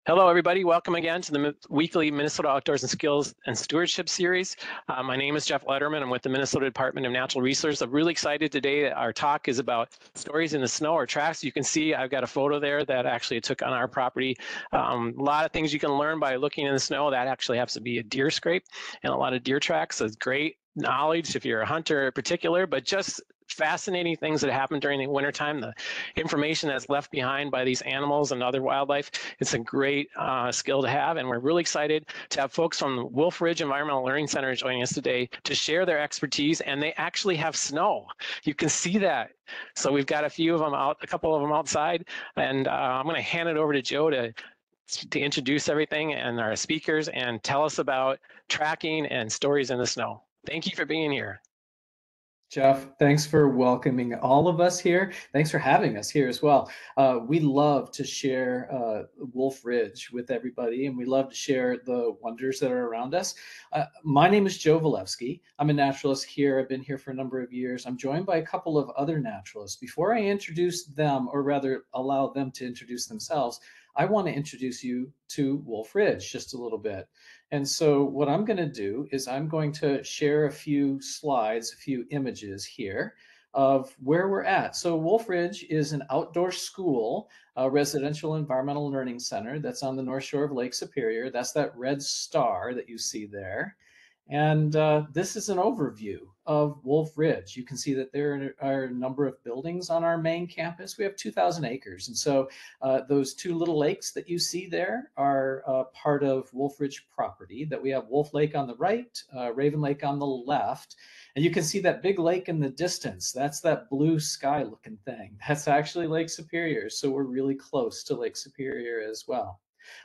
Hello, everybody. Welcome again to the weekly Minnesota Outdoors and Skills and Stewardship series. My name is Jeff Letterman. I'm with the Minnesota Department of Natural Resources. I'm really excited today that our talk is about stories in the snow or tracks. You can see I've got a photo there that actually I took on our property. A lot of things you can learn by looking in the snow. That actually happens to be a deer scrape and a lot of deer tracks. So it's great knowledge if you're a hunter in particular, but just fascinating things that happen during the wintertime, the information that's left behind by these animals and other wildlife. It's a great skill to have, and we're really excited to have folks from the Wolf Ridge Environmental Learning Center joining us today to share their expertise, and they actually have snow. You can see that. So we've got a few of them out, a couple of them outside, and I'm going to hand it over to Joe to introduce everything and our speakers and tell us about tracking and stories in the snow. Thank you for being here. Jeff, thanks for welcoming all of us here. Thanks for having us here as well. We love to share Wolf Ridge with everybody, and we love to share the wonders that are around us. My name is Joe Valevsky. I'm a naturalist here. I've been here for a number of years. I'm joined by a couple of other naturalists. Before I introduce them, or rather allow them to introduce themselves, I want to introduce you to Wolf Ridge just a little bit. And so what I'm going to do is I'm going to share a few slides, a few images here of where we're at. So Wolf Ridge is an outdoor school, a residential environmental learning center that's on the North Shore of Lake Superior. That's that red star that you see there. And this is an overview of Wolf Ridge. You can see that there are a number of buildings on our main campus. We have 2,000 acres. And so those two little lakes that you see there are part of Wolf Ridge property. That we have Wolf Lake on the right, Raven Lake on the left. And you can see that big lake in the distance. That's that blue sky looking thing. That's actually Lake Superior. So we're really close to Lake Superior as well.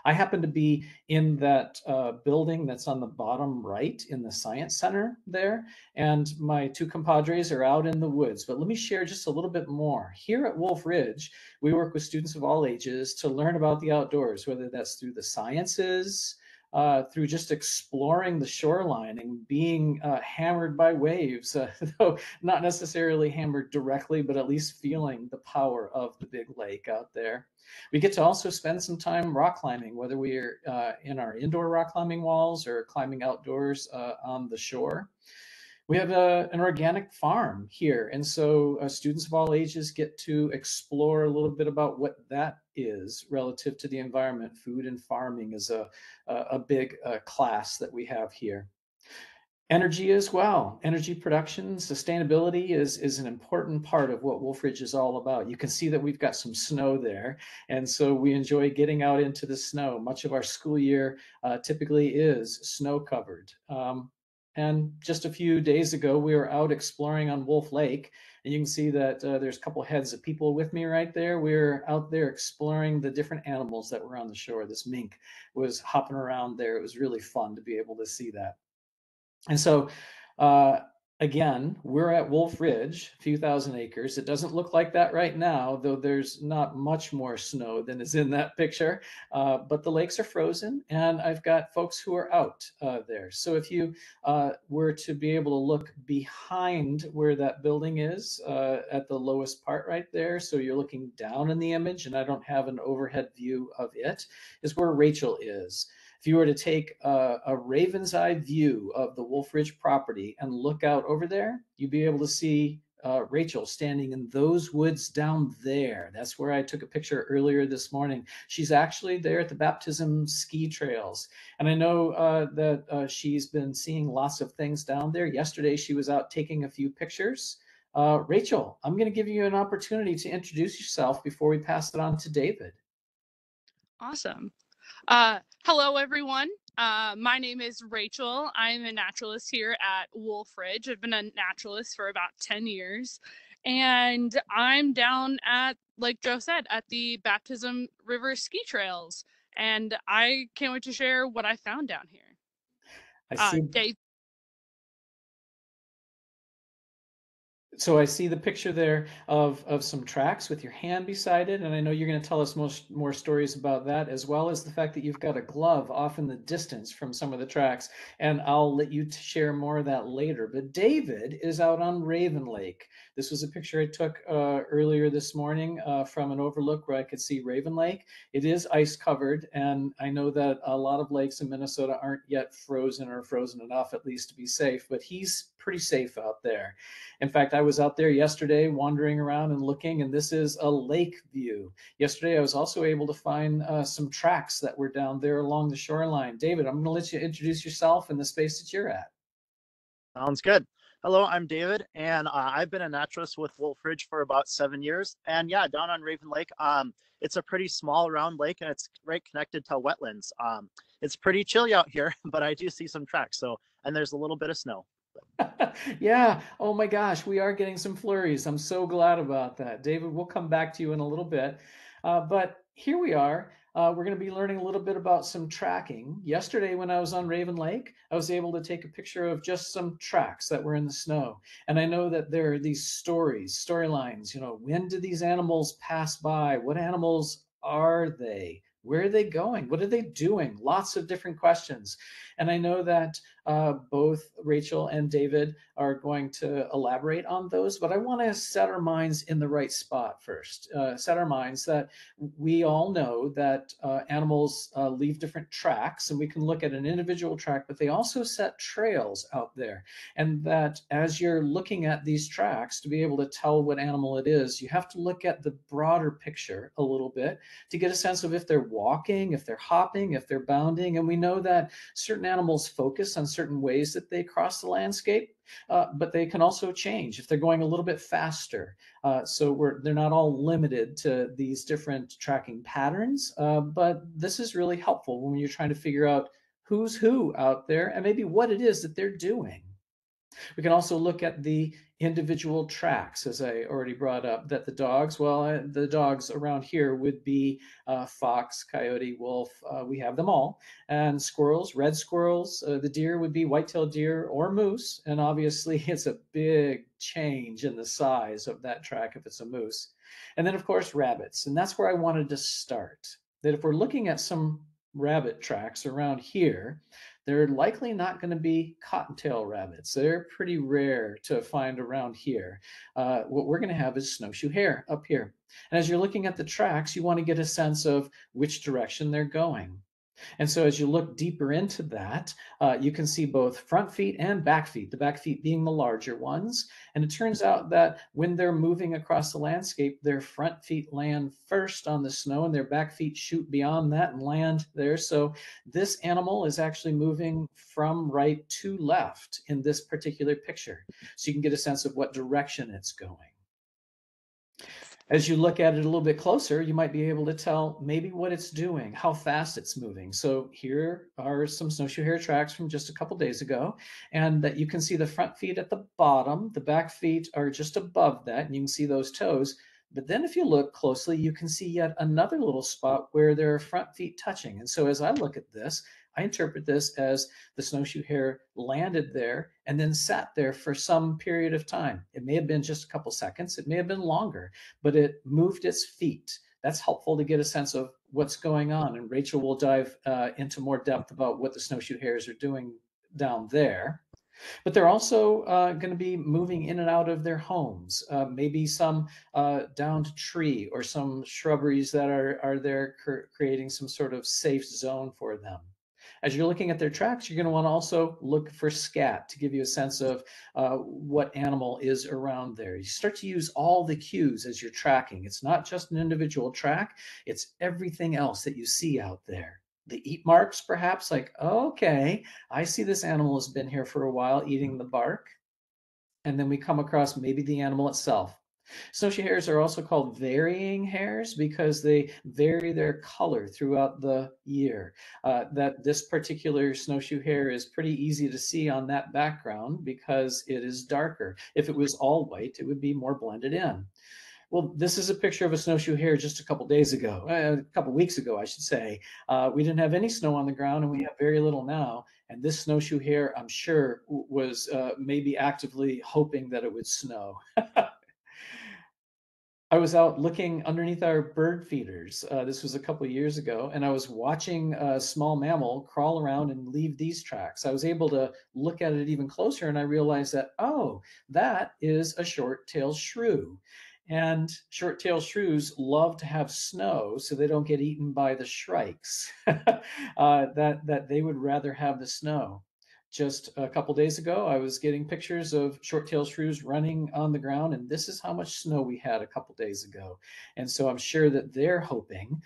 I happen to be in that building that's on the bottom right in the Science Center there, and my two compadres are out in the woods. But let me share just a little bit more. Here at Wolf Ridge, we work with students of all ages to learn about the outdoors, whether that's through the sciences, through just exploring the shoreline and being hammered by waves, though not necessarily hammered directly, but at least feeling the power of the big lake out there. We get to also spend some time rock climbing, whether we're in our indoor rock climbing walls or climbing outdoors on the shore. We have an organic farm here, and so students of all ages get to explore a little bit about what that is relative to the environment. Food and farming is a big class that we have here. Energy as well. Energy production, sustainability is an important part of what Wolf Ridge is all about. You can see that we've got some snow there, and so we enjoy getting out into the snow. Much of our school year typically is snow covered. And just a few days ago, we were out exploring on Wolf Lake, and you can see that there's a couple heads of people with me right there. We're out there exploring the different animals that were on the shore. This mink was hopping around there. It was really fun to be able to see that. And so, again, we're at Wolf Ridge, a few thousand acres. It doesn't look like that right now, though there's not much more snow than is in that picture. But the lakes are frozen, and I've got folks who are out there. So if you were to be able to look behind where that building is at the lowest part right there, so you're looking down in the image, and I don't have an overhead view of it, is where Rachel is. If you were to take a raven's eye view of the Wolf Ridge property and look out over there, you'd be able to see Rachel standing in those woods down there. That's where I took a picture earlier this morning. She's actually there at the baptism ski trails. And I know that she's been seeing lots of things down there. Yesterday, she was out taking a few pictures. Rachel, I'm going to give you an opportunity to introduce yourself before we pass it on to David. Awesome. Hello, everyone. My name is Rachel. I'm a naturalist here at Wolf Ridge. I've been a naturalist for about 10 years, and I'm down at, like Joe said, at the Baptism River ski trails, and I can't wait to share what I found down here. I see. Dave. So I see the picture there of some tracks with your hand beside it, and I know you're going to tell us more stories about that, as well as the fact that you've got a glove off in the distance from some of the tracks, and I'll let you share more of that later. But David is out on Raven Lake. This was a picture I took earlier this morning from an overlook where I could see Raven Lake. It is ice covered, and I know that a lot of lakes in Minnesota aren't yet frozen or frozen enough, at least to be safe, but he's pretty safe out there. In fact, I was out there yesterday wandering around and looking, and this is a lake view. Yesterday, I was also able to find some tracks that were down there along the shoreline. David, I'm going to let you introduce yourself and the space that you're at. Sounds good. Hello, I'm David, and I've been a naturalist with Wolf Ridge for about 7 years. And yeah, down on Raven Lake, it's a pretty small round lake, and it's right connected to wetlands. It's pretty chilly out here, but I do see some tracks. And there's a little bit of snow. Yeah. Oh my gosh, we are getting some flurries. I'm so glad about that. David, we'll come back to you in a little bit. But here we are. We're going to be learning a little bit about some tracking. Yesterday, when I was on Raven Lake, I was able to take a picture of just some tracks that were in the snow. And I know that there are these storylines, when did these animals pass by? What animals are they? Where are they going? What are they doing? Lots of different questions. And I know that both Rachel and David are going to elaborate on those, but I want to set our minds in the right spot first. Set our minds that we all know that animals leave different tracks, and we can look at an individual track, but they also set trails out there. And that as you're looking at these tracks to be able to tell what animal it is, you have to look at the broader picture a little bit to get a sense of if they're walking, if they're hopping, if they're bounding. And we know that certain animals focus on certain ways that they cross the landscape, but they can also change if they're going a little bit faster. So they're not all limited to these different tracking patterns, but this is really helpful when you're trying to figure out who's who out there and maybe what it is that they're doing. We can also look at the individual tracks, as I already brought up, that the dogs around here would be fox, coyote, wolf, we have them all, and squirrels, red squirrels, the deer would be white-tailed deer or moose, and obviously it's a big change in the size of that track if it's a moose. And then, of course, rabbits, and that's where I wanted to start, that if we're looking at some rabbit tracks around here, they're likely not going to be cottontail rabbits. They're pretty rare to find around here. What we're going to have is snowshoe hare up here. And as you're looking at the tracks, you want to get a sense of which direction they're going. And so as you look deeper into that, you can see both front feet and back feet, the back feet being the larger ones. And it turns out that when they're moving across the landscape, their front feet land first on the snow and their back feet shoot beyond that and land there. So this animal is actually moving from right to left in this particular picture. So you can get a sense of what direction it's going. As you look at it a little bit closer, you might be able to tell maybe what it's doing, how fast it's moving. So here are some snowshoe hare tracks from just a couple days ago, and that you can see the front feet at the bottom, the back feet are just above that, and you can see those toes. But then if you look closely, you can see yet another little spot where their front feet touching. And so as I look at this, I interpret this as the snowshoe hare landed there and then sat there for some period of time. It may have been just a couple seconds, it may have been longer, but it moved its feet. That's helpful to get a sense of what's going on. And Rachel will dive into more depth about what the snowshoe hares are doing down there. But they're also going to be moving in and out of their homes, maybe some downed tree or some shrubberies that are there creating some sort of safe zone for them. As you're looking at their tracks, you're going to want to also look for scat to give you a sense of what animal is around there. You start to use all the cues as you're tracking. It's not just an individual track, it's everything else that you see out there. The eat marks, perhaps, like, okay, I see this animal has been here for a while eating the bark. And then we come across maybe the animal itself. Snowshoe hares are also called varying hares because they vary their color throughout the year. That this particular snowshoe hare is pretty easy to see on that background because it is darker. If it was all white, it would be more blended in. Well, this is a picture of a snowshoe hare just a couple days ago, a couple weeks ago, I should say. We didn't have any snow on the ground, and we have very little now. And this snowshoe hare, I'm sure, was maybe actively hoping that it would snow. I was out looking underneath our bird feeders. This was a couple of years ago, and I was watching a small mammal crawl around and leave these tracks. I was able to look at it even closer, and I realized that, oh, that is a short-tailed shrew. And short-tailed shrews love to have snow so they don't get eaten by the shrikes. That they would rather have the snow. Just a couple days ago, I was getting pictures of short-tailed shrews running on the ground, and this is how much snow we had a couple days ago. And so I'm sure that they're hoping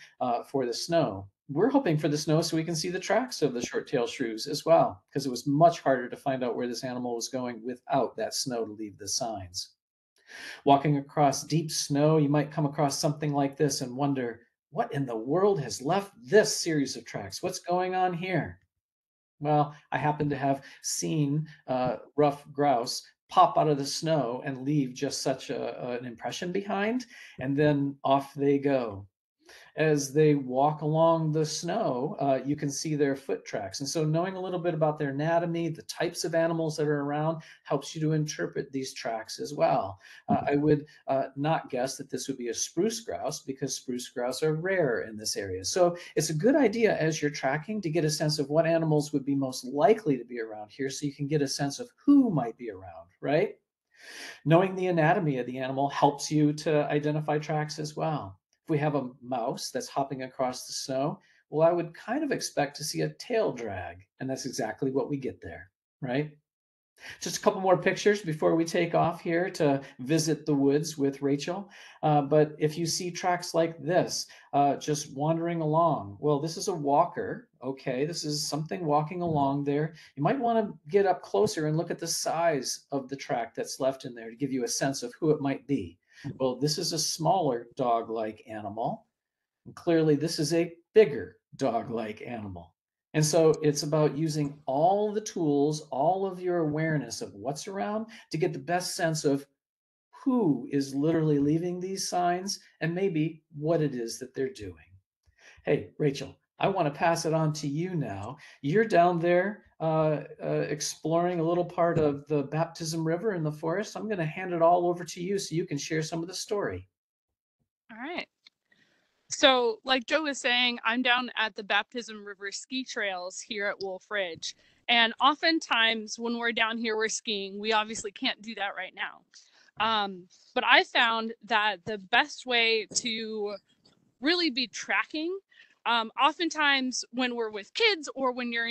for the snow. We're hoping for the snow so we can see the tracks of the short-tailed shrews as well, because it was much harder to find out where this animal was going without that snow to leave the signs. Walking across deep snow, you might come across something like this and wonder, what in the world has left this series of tracks? What's going on here? Well, I happen to have seen rough grouse pop out of the snow and leave just such an impression behind, and then off they go. As they walk along the snow, you can see their foot tracks. And so knowing a little bit about their anatomy, the types of animals that are around, helps you to interpret these tracks as well. I would not guess that this would be a spruce grouse because spruce grouse are rare in this area. So it's a good idea as you're tracking to get a sense of what animals would be most likely to be around here so you can get a sense of who might be around, right? Knowing the anatomy of the animal helps you to identify tracks as well. If we have a mouse that's hopping across the snow, well, I would kind of expect to see a tail drag, and that's exactly what we get there, right? Just a couple more pictures before we take off here to visit the woods with Rachel. But if you see tracks like this, just wandering along, well, this is a walker. Okay, this is something walking along there. You might want to get up closer and look at the size of the track that's left in there to give you a sense of who it might be. Well, this is a smaller dog-like animal. And clearly, this is a bigger dog-like animal. And so it's about using all the tools, all of your awareness of what's around to get the best sense of who is literally leaving these signs and maybe what it is that they're doing. Hey, Rachel, I want to pass it on to you now. You're down there exploring a little part of the Baptism River in the forest. I'm going to hand it all over to you so you can share some of the story. All right. So, like Joe was saying, I'm down at the Baptism River ski trails here at Wolf Ridge. And oftentimes when we're down here, we're skiing. We obviously can't do that right now. But I found that the best way to really be tracking, oftentimes when we're with kids or when you're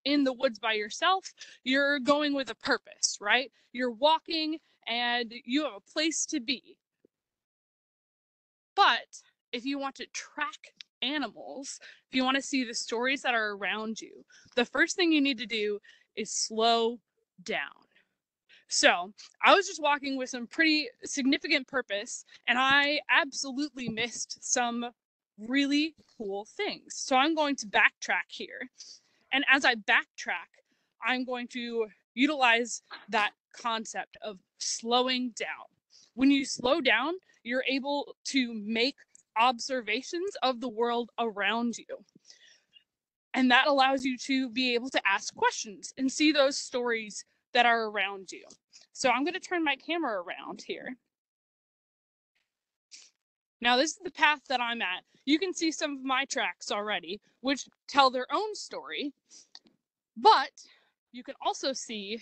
in the woods by yourself, you're going with a purpose, right? You're walking and you have a place to be. But if you want to track animals, if you want to see the stories that are around you, the first thing you need to do is slow down. So I was just walking with some pretty significant purpose, and I absolutely missed some really cool things. So I'm going to backtrack here. And as I backtrack, I'm going to utilize that concept of slowing down. When you slow down, you're able to make observations of the world around you. And that allows you to be able to ask questions and see those stories that are around you. So I'm going to turn my camera around here. Now, this is the path that I'm at. You can see some of my tracks already, which tell their own story. But you can also see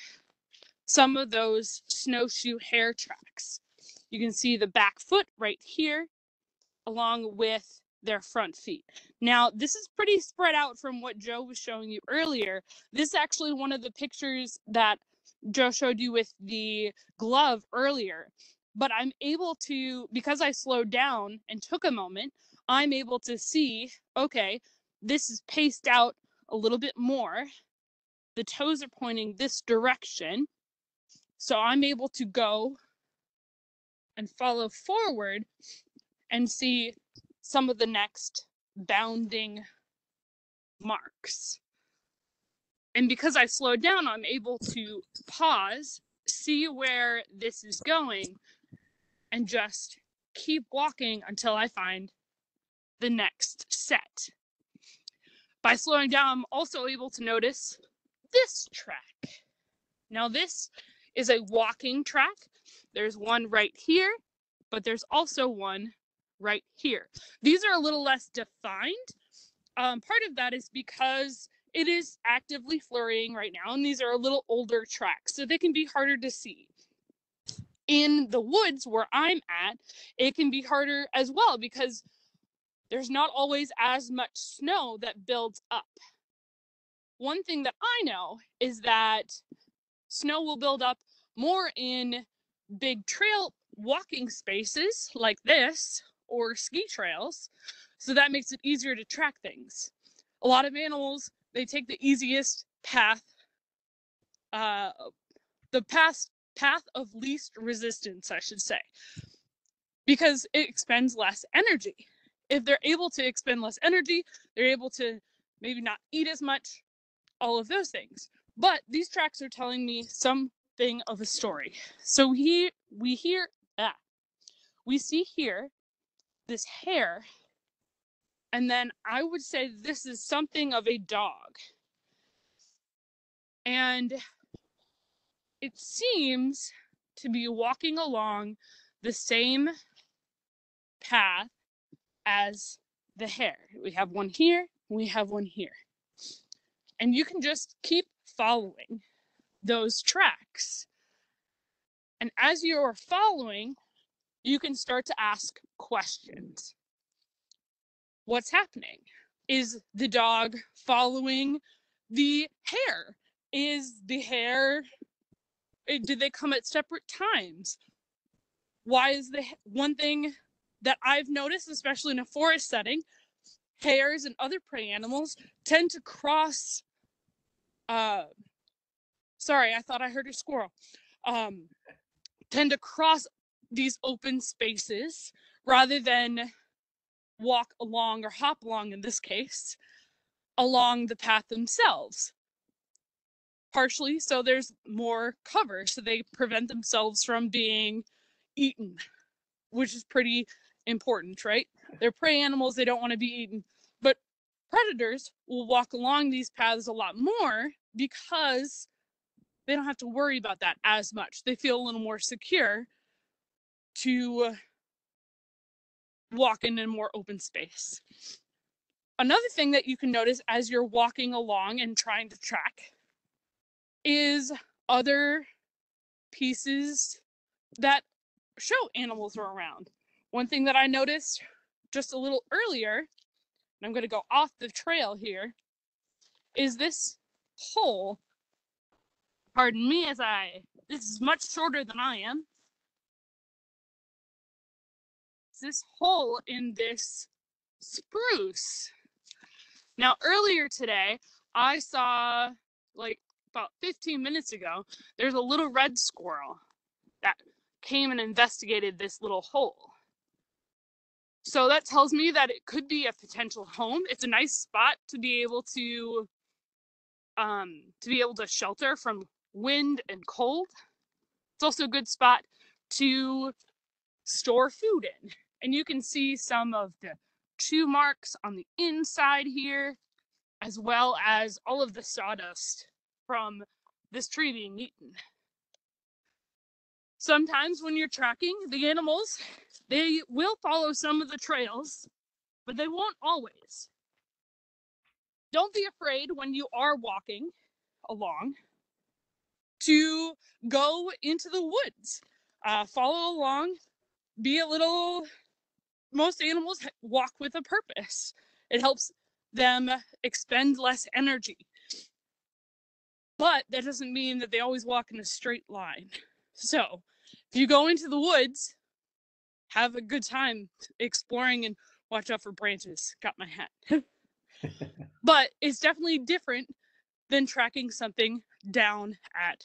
some of those snowshoe hare tracks. You can see the back foot right here, along with their front feet. Now, this is pretty spread out from what Joe was showing you earlier. This is actually one of the pictures that Joe showed you with the glove earlier. But I'm able to, because I slowed down and took a moment, I'm able to see, okay, this is paced out a little bit more. The toes are pointing this direction. So I'm able to go and follow forward and see some of the next bounding marks. And because I slowed down, I'm able to pause, see where this is going, and just keep walking until I find the next set. By slowing down, I'm also able to notice this track. Now this is a walking track. There's one right here, but there's also one right here. These are a little less defined. Part of that is because it is actively flurrying right now, and these are a little older tracks, so they can be harder to see. In the woods where I'm at, it can be harder as well because there's not always as much snow that builds up. One thing that I know is that snow will build up more in big trail walking spaces like this or ski trails, so that makes it easier to track things. A lot of animals, they take the easiest path, the path of least resistance, I should say, because it expends less energy. If they're able to expend less energy, they're able to maybe not eat as much, all of those things. But these tracks are telling me something of a story. So we see here this hare, and then I would say this is something of a dog. And it seems to be walking along the same path as the hare. We have one here, we have one here. And you can just keep following those tracks. And as you're following, you can start to ask questions. What's happening? Is the dog following the hare? Is the hare, did they come at separate times? Why is the one thing that I've noticed, especially in a forest setting, hares and other prey animals tend to cross, sorry, I thought I heard a squirrel, tend to cross these open spaces rather than walk along, or hop along in this case, along the path themselves. Partially so there's more cover, so they prevent themselves from being eaten, which is pretty important, right? They're prey animals, they don't want to be eaten. But predators will walk along these paths a lot more because they don't have to worry about that as much. They feel a little more secure to walk in a more open space. Another thing that you can notice as you're walking along and trying to track is other pieces that show animals are around. One thing that I noticed just a little earlier, and I'm going to go off the trail here, is this hole. Pardon me as this is much shorter than I am. It's this hole in this spruce. Now, earlier today, I saw, like about 15 minutes ago, there's a little red squirrel that came and investigated this little hole. So that tells me that it could be a potential home. It's a nice spot to be able to shelter from wind and cold. It's also a good spot to store food in. And you can see some of the chew marks on the inside here, as well as all of the sawdust from this tree being eaten. Sometimes when you're tracking the animals, they will follow some of the trails, but they won't always. Don't be afraid when you are walking along to go into the woods. Follow along, most animals walk with a purpose. It helps them expend less energy. But that doesn't mean that they always walk in a straight line. So if you go into the woods, have a good time exploring and watch out for branches. Got my hat. But it's definitely different than tracking something down at,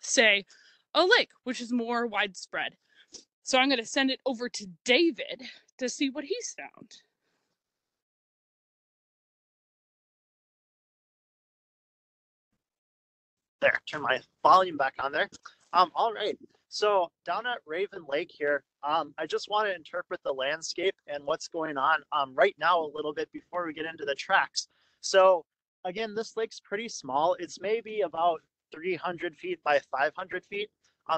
say, a lake, which is more widespread. So I'm going to send it over to David to see what he's found. There, turn my volume back on there. All right. So down at Raven Lake here, I just want to interpret the landscape and what's going on right now a little bit before we get into the tracks. So again, this lake's pretty small. It's maybe about 300 feet by 500 feet.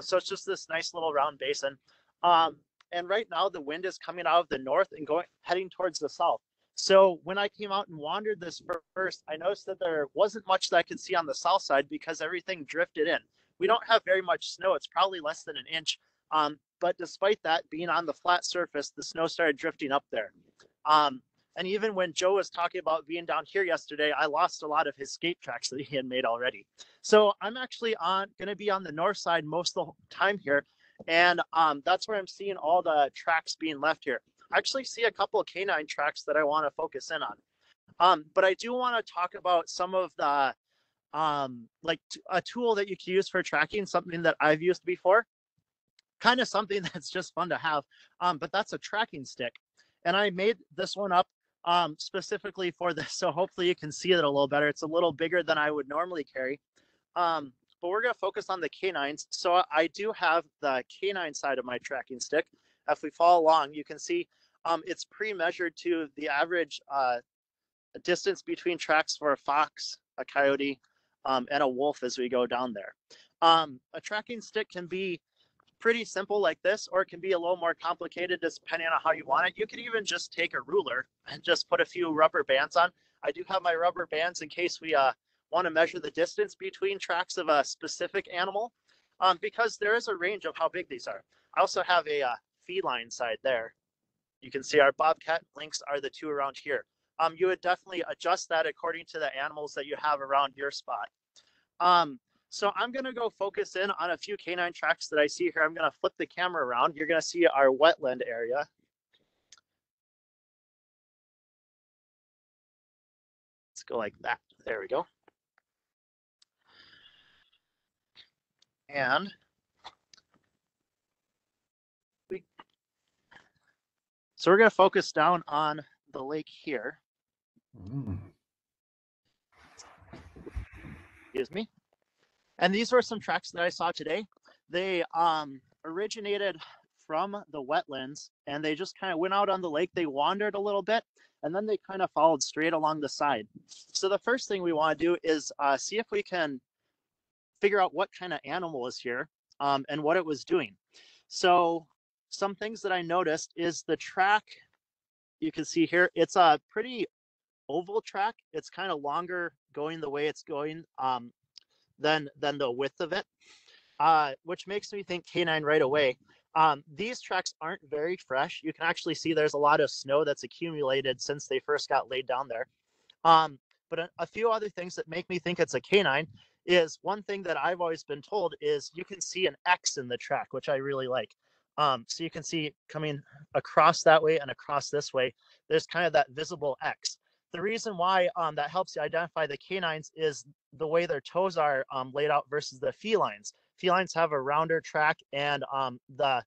So it's just this nice little round basin. Um, and right now the wind is coming out of the north and heading towards the south. So when I came out and wandered this first, I noticed that there wasn't much that I could see on the south side because everything drifted in. We don't have very much snow. It's probably less than an inch. But despite that, being on the flat surface, the snow started drifting up there. And even when Joe was talking about being down here yesterday, I lost a lot of his skate tracks that he had made already. So I'm actually going to be on the north side most of the time here. And that's where I'm seeing all the tracks being left here. I actually see a couple of canine tracks that I want to focus in on. But I do want to talk about some of the like a tool that you can use for tracking, something that I've used before, kind of something that's just fun to have. But that's a tracking stick. And I made this one up specifically for this. So hopefully you can see it a little better. It's a little bigger than I would normally carry. But we're going to focus on the canines. So I do have the canine side of my tracking stick. If we follow along, you can see it's pre-measured to the average distance between tracks for a fox, a coyote, and a wolf as we go down there. A tracking stick can be pretty simple like this, or it can be a little more complicated depending on how you want it. You could even just take a ruler and just put a few rubber bands on. I do have my rubber bands in case we want to measure the distance between tracks of a specific animal, because there is a range of how big these are. I also have a feline side there. You can see our bobcat links are the two around here. You would definitely adjust that according to the animals that you have around your spot. So I'm going to go focus in on a few canine tracks that I see here. I'm going to flip the camera around. You're going to see our wetland area. Let's go like that. There we go. And so we're going to focus down on the lake here. Excuse me. And these were some tracks that I saw today. They originated from the wetlands and they just kind of went out on the lake. They wandered a little bit and then they kind of followed straight along the side. So the first thing we want to do is see if we can figure out what kind of animal is here and what it was doing. So some things that I noticed is the track you can see here, it's a pretty oval track. It's kind of longer going the way it's going than the width of it, which makes me think canine right away. These tracks aren't very fresh. You can actually see there's a lot of snow that's accumulated since they first got laid down there. But a few other things that make me think it's a canine is one thing that I've always been told is you can see an X in the track, which I really like. So you can see coming across that way and across this way, there's kind of that visible X. The reason why that helps you identify the canines is the way their toes are laid out versus the felines. Felines have a rounder track and the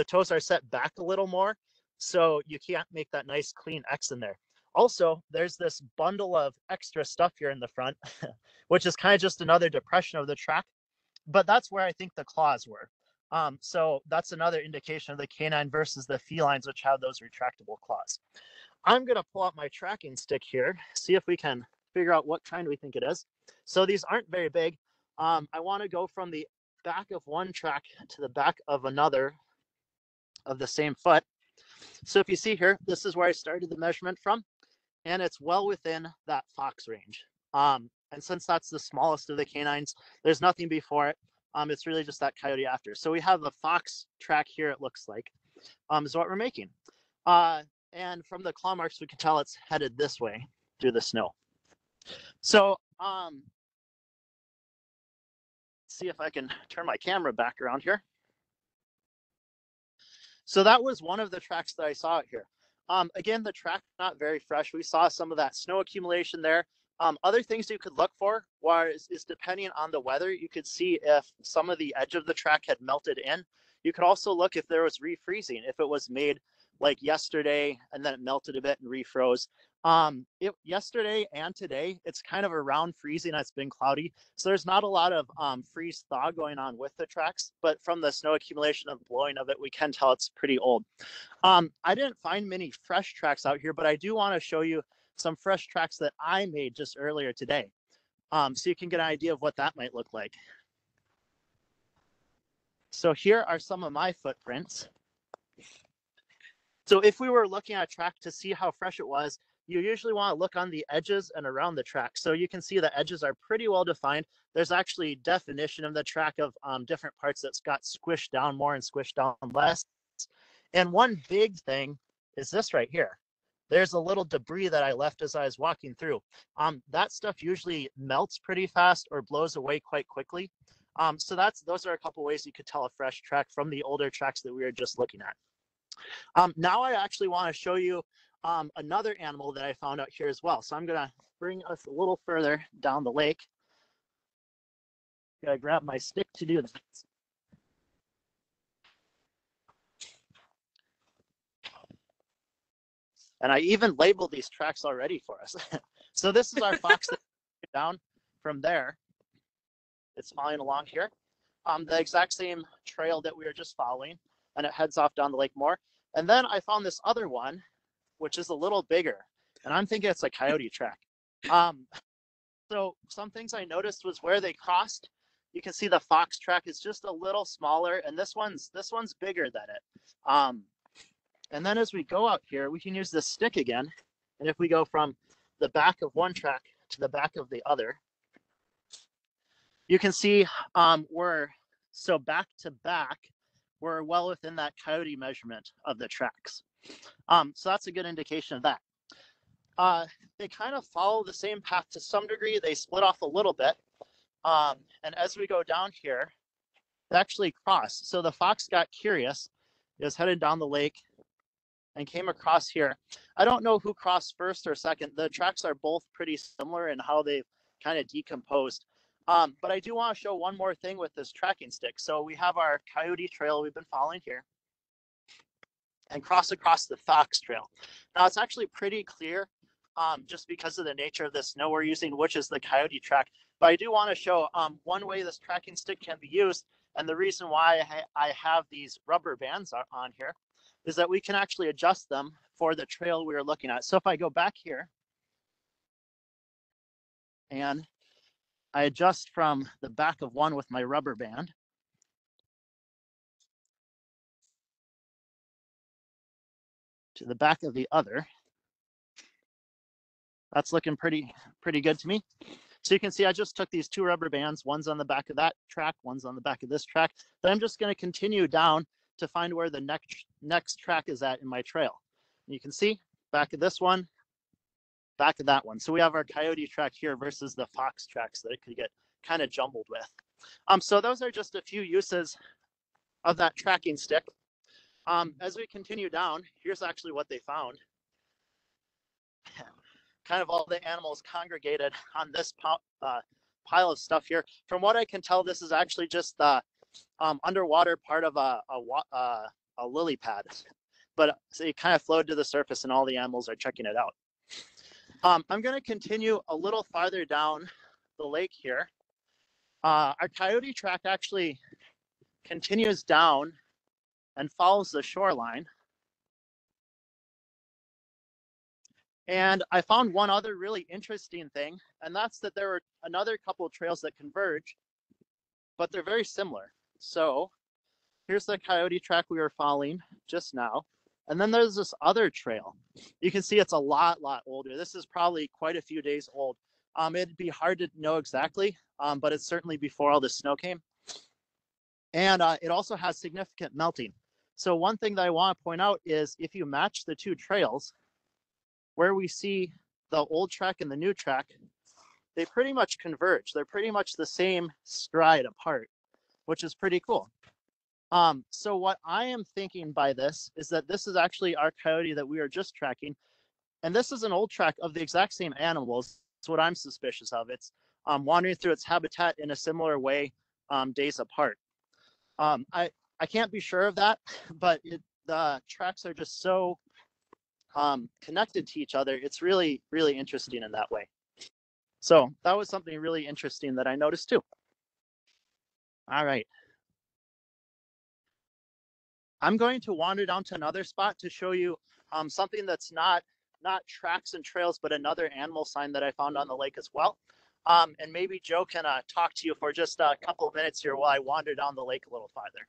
toes are set back a little more, so you can't make that nice clean X in there. Also, there's this bundle of extra stuff here in the front, which is kind of just another depression of the track, but that's where I think the claws were. So that's another indication of the canine versus the felines, which have those retractable claws. I'm going to pull out my tracking stick here, see if we can figure out what kind we think it is. So these aren't very big. I want to go from the back of one track to the back of another of the same foot. So if you see here, this is where I started the measurement from, and it's well within that fox range. And since that's the smallest of the canines, there's nothing before it. It's really just that coyote after. So we have a fox track here, it looks like, is what we're making. And from the claw marks, we can tell it's headed this way through the snow. So see if I can turn my camera back around here. So that was one of the tracks that I saw out here. Again, the track not very fresh. We saw some of that snow accumulation there. Other things you could look for is depending on the weather, you could see if some of the edge of the track had melted in. You could also look if there was refreezing, if it was made like yesterday, and then it melted a bit and refroze. Yesterday and today, it's kind of around freezing. It's been cloudy, so there's not a lot of freeze thaw going on with the tracks, but from the snow accumulation and blowing of it, we can tell it's pretty old. I didn't find many fresh tracks out here, but I do want to show you some fresh tracks that I made just earlier today, so you can get an idea of what that might look like. So here are some of my footprints. So if we were looking at a track to see how fresh it was, you usually want to look on the edges and around the track. So you can see the edges are pretty well defined. There's actually definition of the track of different parts that's got squished down more and squished down less. And one big thing is this right here. There's a little debris that I left as I was walking through. That stuff usually melts pretty fast or blows away quite quickly. So those are a couple ways you could tell a fresh track from the older tracks that we were just looking at. Now I actually want to show you another animal that I found out here as well. So I'm going to bring us a little further down the lake. Gotta grab my stick to do this. And I even labeled these tracks already for us. So this is our fox that down from there. It's following along here. The exact same trail that we were just following, and it heads off down the lake more. And then I found this other one, which is a little bigger, and I'm thinking it's a coyote track. So some things I noticed was where they crossed. You can see the fox track is just a little smaller, and this one's bigger than it. And then as we go out here, we can use this stick again. And if we go from the back of one track to the back of the other, you can see so back to back, we're well within that coyote measurement of the tracks. So that's a good indication of that. They kind of follow the same path to some degree. They split off a little bit. And as we go down here, they actually cross. So the fox got curious, is headed down the lake and came across here. I don't know who crossed first or second. The tracks are both pretty similar in how they've kind of decomposed. But I do want to show one more thing with this tracking stick. So we have our coyote trail we've been following here and cross across the fox trail. Now it's actually pretty clear just because of the nature of the snow we're using, which is the coyote track. But I do want to show one way this tracking stick can be used. And the reason why I have these rubber bands on here is that we can actually adjust them for the trail we were looking at. So if I go back here and I adjust from the back of one with my rubber band to the back of the other, that's looking pretty good to me. So you can see I just took these two rubber bands, one's on the back of that track, one's on the back of this track. Then I'm just going to continue down to find where the next track is at in my trail. And you can see back of this one, back of that one. So we have our coyote track here versus the fox tracks that it could get kind of jumbled with. So those are just a few uses of that tracking stick. As we continue down, here's actually what they found. Kind of all the animals congregated on this pile of stuff here. From what I can tell, this is actually just the underwater part of a lily pad, but so it kind of flowed to the surface and all the animals are checking it out. I'm going to continue a little farther down the lake here. Our coyote track actually continues down and follows the shoreline. And I found one other really interesting thing, and that's that there were another couple of trails that converge, but they're very similar. So here's the coyote track we were following just now. And then there's this other trail. You can see it's a lot older. This is probably quite a few days old. It'd be hard to know exactly, but it's certainly before all the snow came. And it also has significant melting. So one thing that I want to point out is if you match the two trails, where we see the old track and the new track, they pretty much converge. They're pretty much the same stride apart, which is pretty cool. So what I am thinking by this is that this is actually our coyote that we are just tracking. And this is an old track of the exact same animals. That's what I'm suspicious of. It's wandering through its habitat in a similar way, days apart. I can't be sure of that, but the tracks are just so connected to each other. It's really, really interesting in that way. So that was something really interesting that I noticed too. All right. I'm going to wander down to another spot to show you something that's not tracks and trails, but another animal sign that I found on the lake as well. And maybe Joe can talk to you for just a couple of minutes here while I wander down the lake a little farther.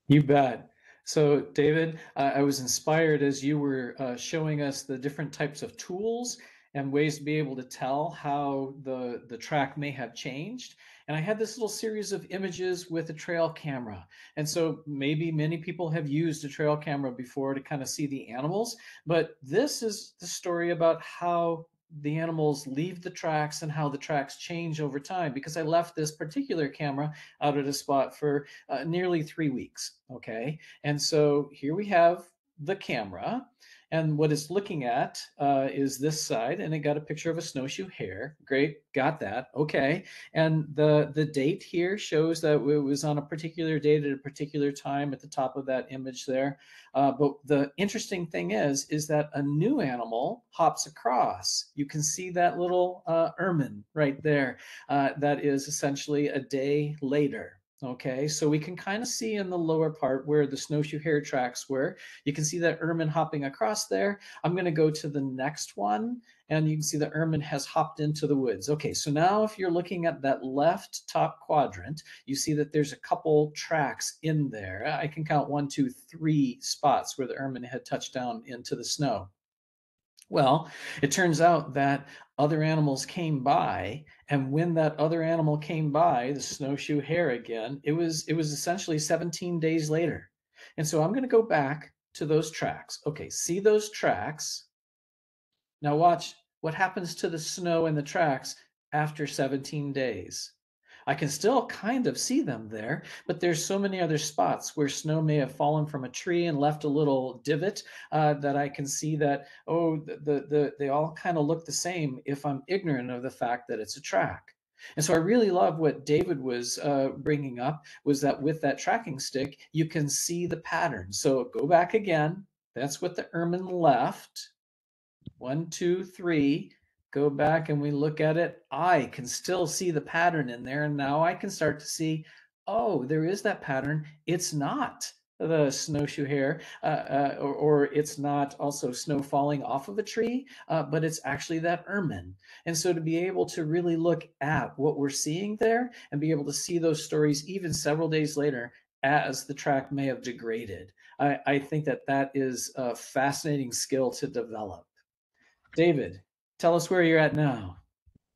You bet. So, David, I was inspired as you were showing us the different types of tools and ways to be able to tell how the track may have changed. And I had this little series of images with a trail camera. And so maybe many people have used a trail camera before to kind of see the animals, but this is the story about how the animals leave the tracks and how the tracks change over time, because I left this particular camera out at a spot for nearly 3 weeks. Okay. And so here we have the camera, and what it's looking at is this side, and it got a picture of a snowshoe hare. Great, got that. Okay. And the date here shows that it was on a particular date at a particular time at the top of that image there. But the interesting thing is that a new animal hops across. You can see that little ermine right there. That is essentially a day later. Okay, so we can kind of see in the lower part where the snowshoe hare tracks were. You can see that ermine hopping across there. I'm going to go to the next one, and you can see the ermine has hopped into the woods. Okay, so now if you're looking at that left top quadrant, you see that there's a couple tracks in there. I can count 1, 2, 3 spots where the ermine had touched down into the snow. Well, it turns out that other animals came by, and when that other animal came by, the snowshoe hare again, it was essentially 17 days later. And so I'm going to go back to those tracks. Okay, see those tracks. Now watch what happens to the snow in the tracks after 17 days. I can still kind of see them there, but there's so many other spots where snow may have fallen from a tree and left a little divot that I can see that, oh, they all kind of look the same if I'm ignorant of the fact that it's a track. And so I really love what David was bringing up, was that with that tracking stick, you can see the pattern. So go back again. That's what the ermine left. 1, 2, 3. Go back and we look at it. I can still see the pattern in there. And now I can start to see, oh, there is that pattern. It's not the snowshoe hare, or it's not also snow falling off of a tree, but it's actually that ermine. And so to be able to really look at what we're seeing there and be able to see those stories even several days later as the track may have degraded, I think that that is a fascinating skill to develop. David, tell us where you're at now.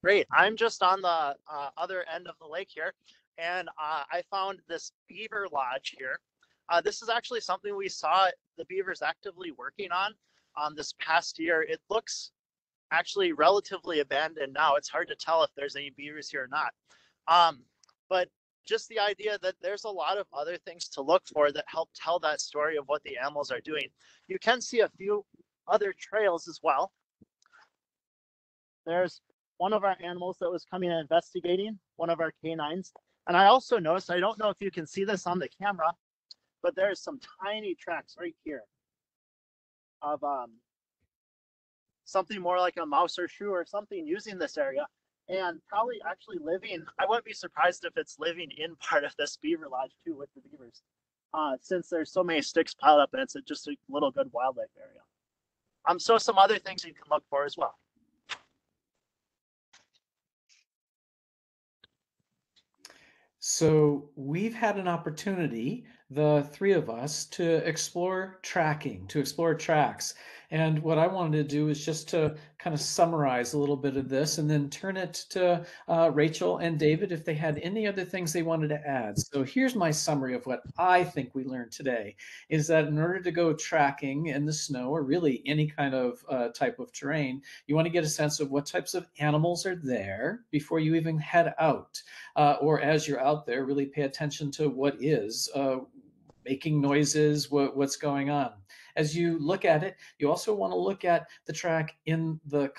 Great. I'm just on the other end of the lake here, and I found this beaver lodge here. This is actually something we saw the beavers actively working on this past year. It looks actually relatively abandoned now. It's hard to tell if there's any beavers here or not. But just the idea that there's a lot of other things to look for that help tell that story of what the animals are doing. You can see a few other trails as well. There's one of our animals that was coming and investigating, one of our canines. And I also noticed, I don't know if you can see this on the camera, but there's some tiny tracks right here of something more like a mouse or shoe or something using this area, and probably actually living. I wouldn't be surprised if it's living in part of this beaver lodge too with the beavers, since there's so many sticks piled up and it's just a little good wildlife area. So some other things you can look for as well. So we've had an opportunity, the 3 of us, to explore tracking, to explore tracks. And what I wanted to do is just to kind of summarize a little bit of this and then turn it to Rachel and David if they had any other things they wanted to add. So here's my summary of what I think we learned today, is that in order to go tracking in the snow or really any kind of type of terrain, you want to get a sense of what types of animals are there before you even head out. Or as you're out there, really pay attention to what is making noises, what's going on. as you look at it, you also want to look at the track in the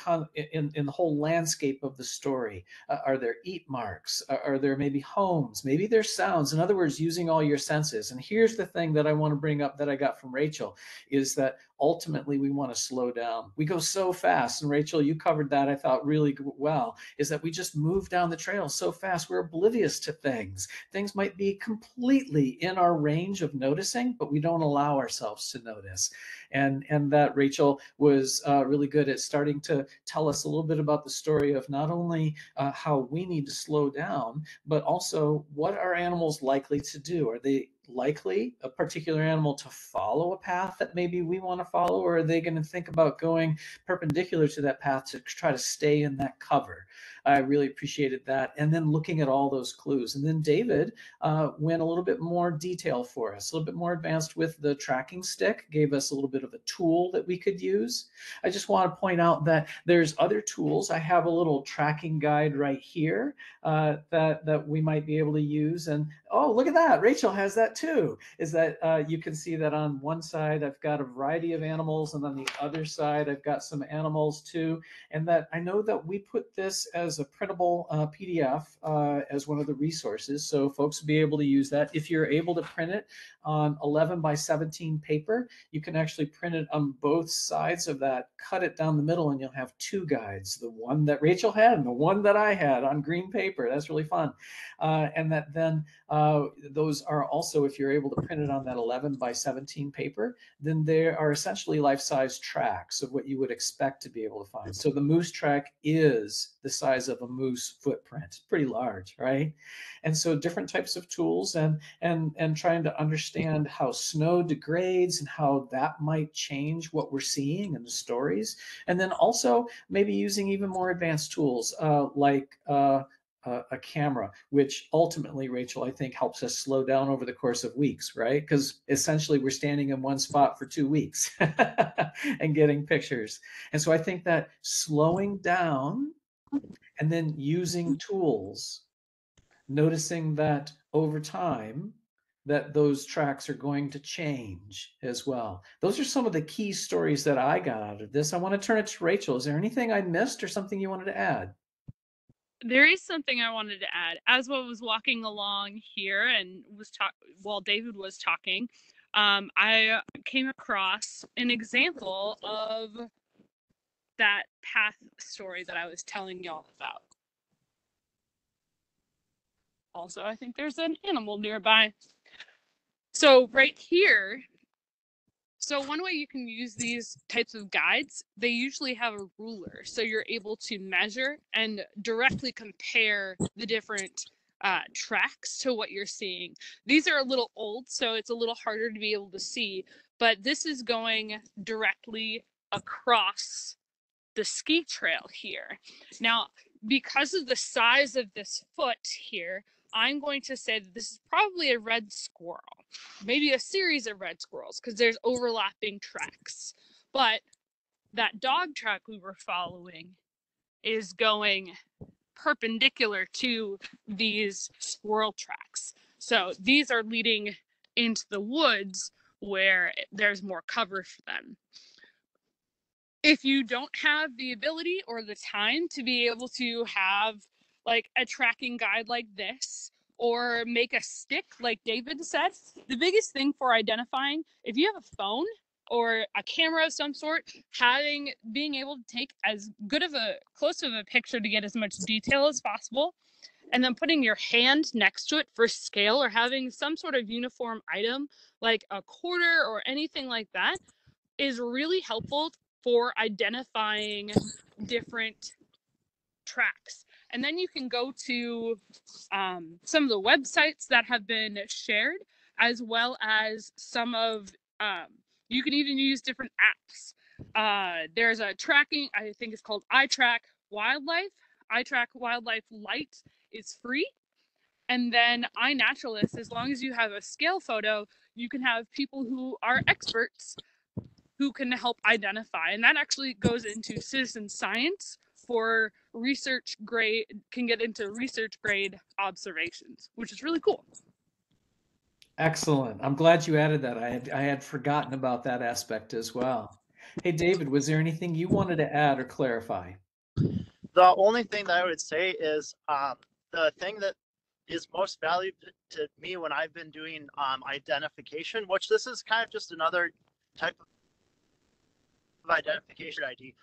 in the whole landscape of the story. Are there eat marks? Are there maybe homes? Maybe there's sounds. In other words, using all your senses. And here's the thing that I want to bring up that I got from Rachel is that ultimately we want to slow down. We go so fast. And Rachel, you covered that, I thought, really well, is that we just move down the trail so fast. We're oblivious to things. Things might be completely in our range of noticing, but we don't allow ourselves to notice. And that Rachel was really good at starting to tell us a little bit about the story of not only how we need to slow down, but also what are animals likely to do? Are they likely a particular animal to follow a path that maybe we want to follow, or are they going to think about going perpendicular to that path to try to stay in that cover? I really appreciated that. And then looking at all those clues. And then David went a little bit more detail for us, a little bit more advanced with the tracking stick, gave us a little bit of a tool that we could use. I just want to point out that there's other tools. I have a little tracking guide right here that we might be able to use. And oh, look at that. Rachel has that too, is that you can see that on one side, I've got a variety of animals, and on the other side, I've got some animals too. And that I know that we put this as a printable PDF as one of the resources. So folks will be able to use that. If you're able to print it on 11 by 17 paper, you can actually print it on both sides of that, cut it down the middle, and you'll have two guides, the one that Rachel had and the one that I had on green paper. That's really fun. And that then those are also, if you're able to print it on that 11 by 17 paper, then there are essentially life-size tracks of what you would expect to be able to find. So the moose track is the size of a moose footprint. It's pretty large, right? And so different types of tools and trying to understand how snow degrades and how that might change what we're seeing in the stories. And then also maybe using even more advanced tools like a camera, which ultimately, Rachel, I think helps us slow down over the course of weeks, right? Because essentially we're standing in one spot for 2 weeks and getting pictures. And so I think that slowing down and then using tools, noticing that over time, that those tracks are going to change as well. Those are some of the key stories that I got out of this. I want to turn it to Rachel. Is there anything I missed or something you wanted to add? There is something I wanted to add. As I was walking along here and while David was talking, I came across an example of that path story that I was telling y'all about. Also, I think there's an animal nearby. So right here, so one way you can use these types of guides, they usually have a ruler. So you're able to measure and directly compare the different tracks to what you're seeing. These are a little old, so it's a little harder to be able to see, but this is going directly across the ski trail here. Now, because of the size of this foot here, I'm going to say that this is probably a red squirrel, maybe a series of red squirrels, because there's overlapping tracks. But that dog track we were following is going perpendicular to these squirrel tracks. So these are leading into the woods where there's more cover for them. If you don't have the ability or the time to be able to have like a tracking guide like this, or make a stick like David said, the biggest thing for identifying, if you have a phone or a camera of some sort, being able to take as good of a close of a picture to get as much detail as possible, and then putting your hand next to it for scale, or having some sort of uniform item like a quarter or anything like that, is really helpful for identifying different tracks. And then you can go to some of the websites that have been shared, as well as some of, you can even use different apps. There's a tracking, I think it's called iTrack Wildlife. iTrack Wildlife Lite is free. And then iNaturalist, as long as you have a scale photo, you can have people who are experts who can help identify. And that actually goes into citizen science for research grade, can get into research grade observations, which is really cool. Excellent. I'm glad you added that. I had forgotten about that aspect as well. Hey, David, was there anything you wanted to add or clarify? The only thing that I would say is the thing that is most valuable to me when I've been doing identification, which this is kind of just another type of identification ID,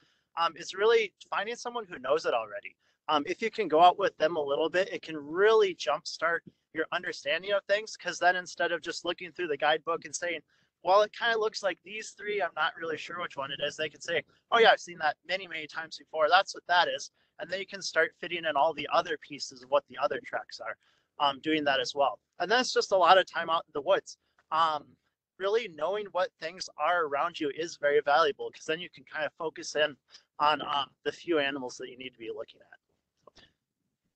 is really finding someone who knows it already. If you can go out with them a little bit, it can really jumpstart your understanding of things, because then instead of just looking through the guidebook and saying, well, it kind of looks like these three, I'm not really sure which one it is, they can say, oh yeah, I've seen that many, many times before. That's what that is. And then you can start fitting in all the other pieces of what the other tracks are, doing that as well. And then it's just a lot of time out in the woods. Really knowing what things are around you is very valuable, because then you can kind of focus in on the few animals that you need to be looking at.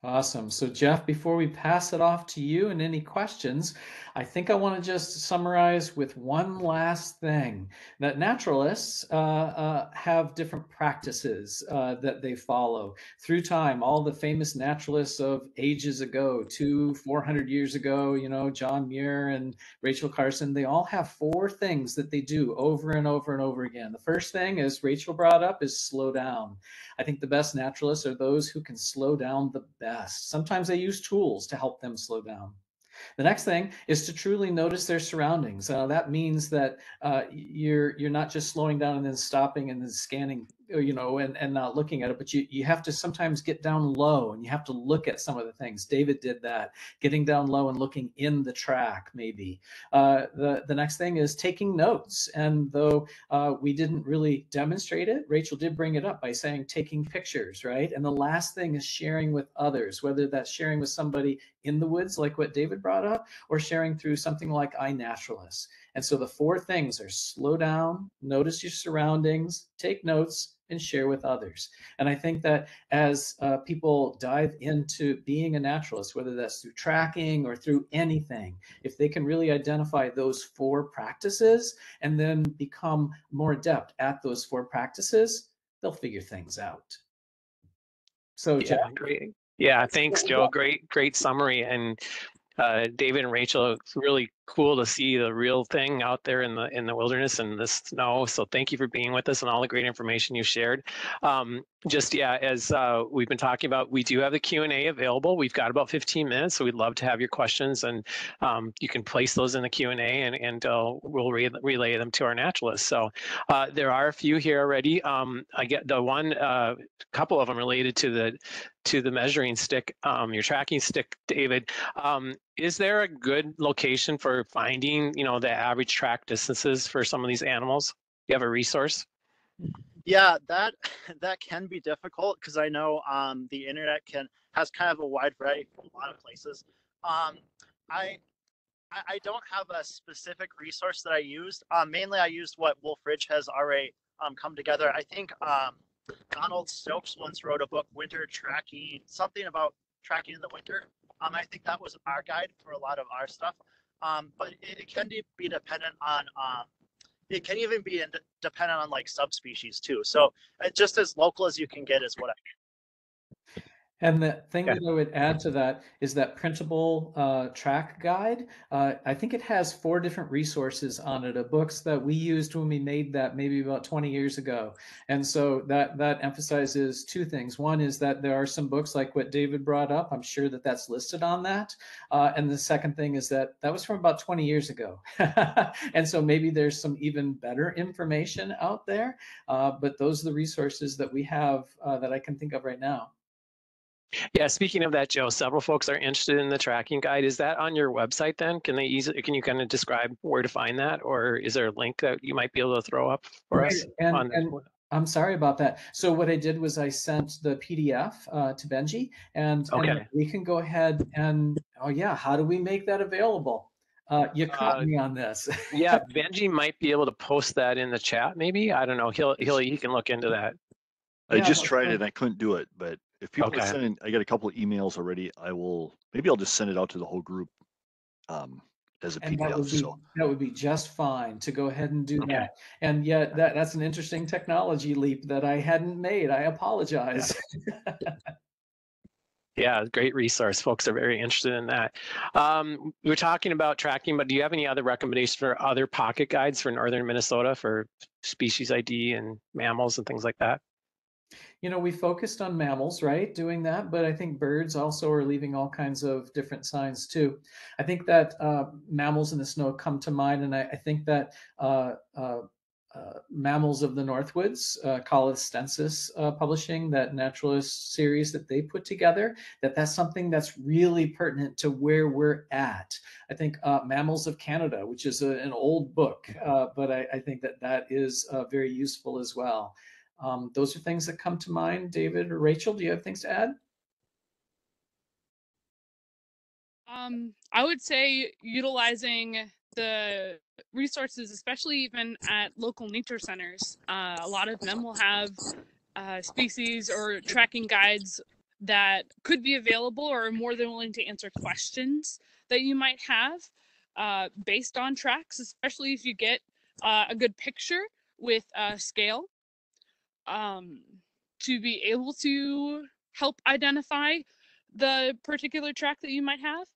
Awesome. So Jeff, before we pass it off to you and any questions, I think I want to just summarize with one last thing, that naturalists have different practices that they follow through time. All the famous naturalists of ages ago, 400 years ago, you know, John Muir and Rachel Carson, they all have 4 things that they do over and over and over again. The first thing, as Rachel brought up, is slow down. I think the best naturalists are those who can slow down the best. Sometimes they use tools to help them slow down. The next thing is to truly notice their surroundings. That means that you're not just slowing down and then stopping and then scanning, you know, and not looking at it, but you have to sometimes get down low and you have to look at some of the things. David did that, getting down low and looking in the track, maybe. The next thing is taking notes. And though we didn't really demonstrate it, Rachel did bring it up by saying taking pictures, right? And the last thing is sharing with others, whether that's sharing with somebody in the woods, like what David brought up, or sharing through something like iNaturalist. And so the 4 things are slow down, notice your surroundings, take notes, and share with others. And I think that as people dive into being a naturalist, whether that's through tracking or through anything, if they can really identify those 4 practices and then become more adept at those 4 practices, they'll figure things out. So, Yeah, Jeff. great. Yeah, thanks, Joe. Great summary. And David and Rachel, it's really cool to see the real thing out there in the wilderness and the snow. So thank you for being with us and all the great information you shared. As we've been talking about, we do have the Q&A available. We've got about 15 minutes, so we'd love to have your questions, and you can place those in the Q&A, and we'll relay them to our naturalists. So there are a few here already. I get the one, couple of them related to the measuring stick, your tracking stick, David. Is there a good location for finding, you know, the average track distances for some of these animals? Do you have a resource? Yeah, that can be difficult, because I know the internet has kind of a wide variety from a lot of places. I don't have a specific resource that I used. Mainly, I used what Wolf Ridge has already come together. I think Donald Stokes once wrote a book, Winter Tracking, something about tracking in the winter. I think that was our guide for a lot of our stuff. But it can be dependent on, it can even be dependent on like subspecies too. So just as local as you can get is what I. And the thing that I would add to that is that printable track guide. I think it has 4 different resources on it, of books that we used when we made that maybe about 20 years ago. And so that emphasizes 2 things. One is that there are some books like what David brought up. I'm sure that that's listed on that. And the second thing is that was from about 20 years ago. And so maybe there's some even better information out there. But those are the resources that we have that I can think of right now. Yeah, speaking of that, Joe, several folks are interested in the tracking guide. Is that on your website then? Can you kind of describe where to find that, or is there a link that you might be able to throw up for us? And I'm sorry about that. So what I did was I sent the PDF to Benji, and we can go ahead and, oh yeah, how do we make that available? You caught me on this. Yeah, Benji might be able to post that in the chat, maybe. I don't know. He can look into that. I just tried it and I couldn't do it, but if people are sending, I got a couple of emails already. I'll just send it out to the whole group as a PDF. That would be just fine to go ahead and do that. And yet that's an interesting technology leap that I hadn't made. I apologize. Yeah, great resource. Folks are very interested in that. We were talking about tracking, but do you have any other recommendations for other pocket guides for northern Minnesota for species ID and mammals and things like that? We focused on mammals, right? Doing that, but I think birds also are leaving all kinds of different signs too. I think that mammals in the snow come to mind, and I think that Mammals of the Northwoods, Colistensis Publishing, that naturalist series that they put together, that's something that's really pertinent to where we're at. I think Mammals of Canada, which is an old book, but I think that is very useful as well. Those are things that come to mind. David or Rachel, do you have things to add? I would say utilizing the resources, especially even at local nature centers. A lot of them will have species or tracking guides that could be available or are more than willing to answer questions that you might have based on tracks, especially if you get a good picture with scale to be able to help identify the particular track that you might have.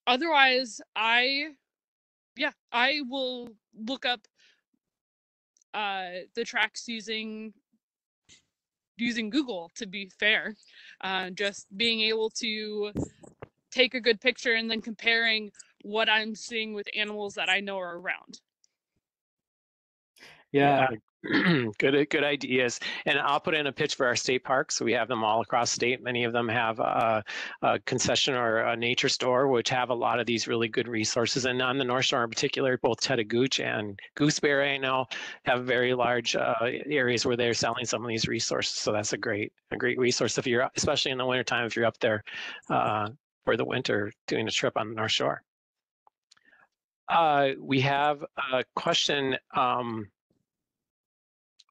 Otherwise, I will look up the tracks using Google, to be fair. Just being able to take a good picture and then comparing what I'm seeing with animals that I know are around. Yeah. Good ideas. And I'll put in a pitch for our state parks. We have them all across state. Many of them have a concession or a nature store, which have a lot of these really good resources. And on the North Shore in particular, both Chattagooch and Gooseberry, I know, have very large areas where they're selling some of these resources. So that's a great resource if you're, especially in the wintertime, if you're up there for the winter doing a trip on the North Shore. We have a question.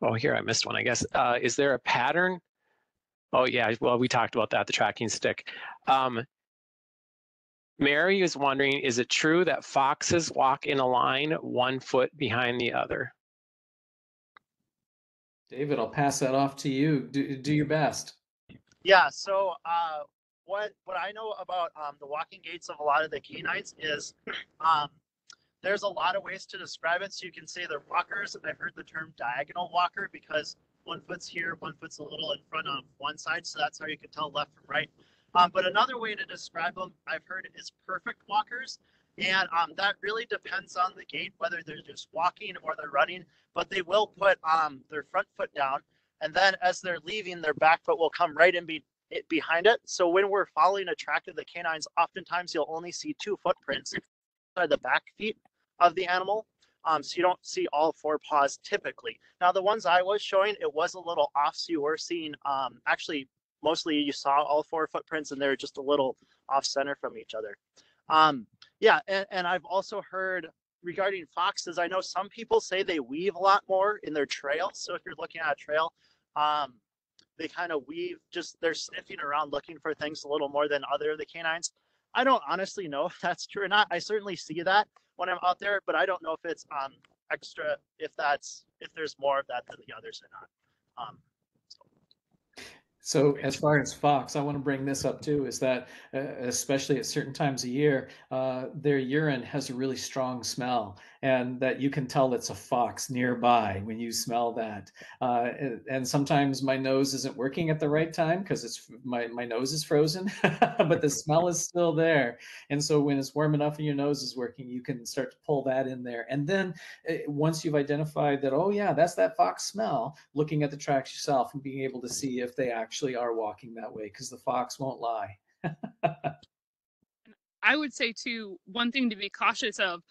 Oh, here, I missed one, I guess. Is there a pattern? Oh, yeah, well, we talked about that, the tracking stick. Mary is wondering, is it true that foxes walk in a line 1 foot behind the other? David, I'll pass that off to you. Do your best. Yeah, so what I know about the walking gaits of a lot of the canines is there's a lot of ways to describe it. So you can say they're walkers. I've heard the term diagonal walker because 1 foot's here, 1 foot's a little in front of one side. So that's how you can tell left from right. But another way to describe them, I've heard, is perfect walkers. And that really depends on the gait, whether they're just walking or they're running. But they will put their front foot down. And then as they're leaving, their back foot will come right in behind it. So when we're following a track of the canines, oftentimes you'll only see 2 footprints by the back feet of the animal. So you don't see all 4 paws typically. Now the ones I was showing, it was a little off. So you were seeing, actually, mostly you saw all 4 footprints and they're just a little off center from each other. Yeah, and I've also heard regarding foxes, I know some people say they weave a lot more in their trail. So if you're looking at a trail, they kind of weave, they're sniffing around looking for things a little more than other of the canines. I don't honestly know if that's true or not. I certainly see that when I'm out there, but I don't know if it's extra, if there's more of that than the others or not. So as far as fox, I want to bring this up too, is that especially at certain times of year, their urine has a really strong smell, and that you can tell it's a fox nearby when you smell that. And sometimes my nose isn't working at the right time because it's my nose is frozen, but the smell is still there. And so when it's warm enough and your nose is working, you can start to pull that in there. And then once you've identified that, oh yeah, that's that fox smell, looking at the tracks yourself and being able to see if they actually are walking that way, because the fox won't lie. I would say too, one thing to be cautious of,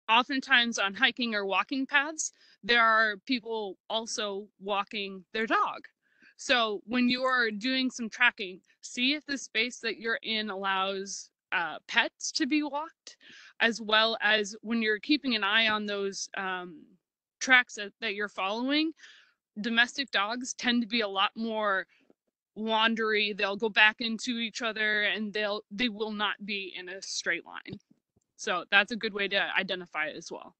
oftentimes on hiking or walking paths, there are people also walking their dog. So when you are doing some tracking, see if the space that you're in allows pets to be walked, as well as when you're keeping an eye on those tracks that you're following. Domestic dogs tend to be a lot more wandery. They'll go back into each other and they will not be in a straight line. So that's a good way to identify it as well.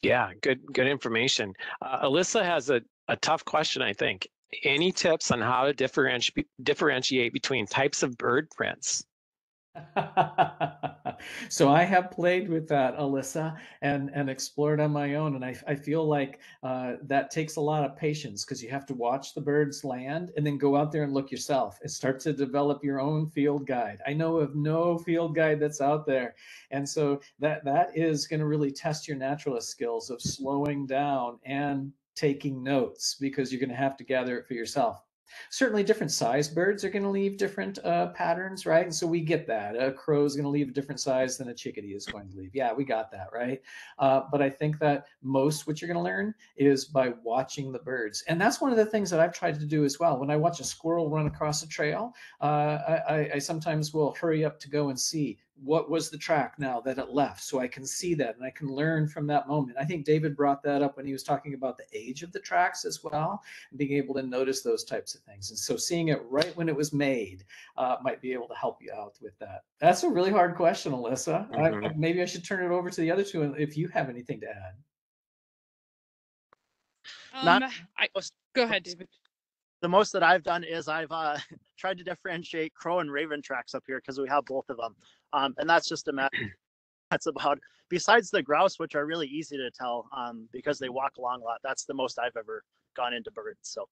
Yeah, good information. Alyssa has a tough question, I think. Any tips on how to differentiate between types of bird prints? So I have played with that, Alyssa, and explored on my own. And I feel like that takes a lot of patience because you have to watch the birds land and then go out there and look yourself and start to develop your own field guide. I know of no field guide that's out there. And so that is going to really test your naturalist skills of slowing down and taking notes because you're going to have to gather it for yourself. Certainly different size birds are going to leave different patterns, right? And so we get that. A crow is going to leave a different size than a chickadee is going to leave. Yeah, we got that, right? But I think that most what you're going to learn is by watching the birds. And that's one of the things that I've tried to do as well. When I watch a squirrel run across a trail, I sometimes will hurry up to go and see what was the track now that it left, so I can see that and I can learn from that moment. I think David brought that up when he was talking about the age of the tracks as well, and being able to notice those types of things. And so seeing it right when it was made might be able to help you out with that. That's a really hard question, Alyssa. Maybe I should turn it over to the other two if you have anything to add. Go ahead, David. The most that I've done is I've tried to differentiate crow and raven tracks up here because we have both of them. And that's just a matter. That's about, besides the grouse, which are really easy to tell because they walk along a lot. That's the most I've ever gone into birds. So.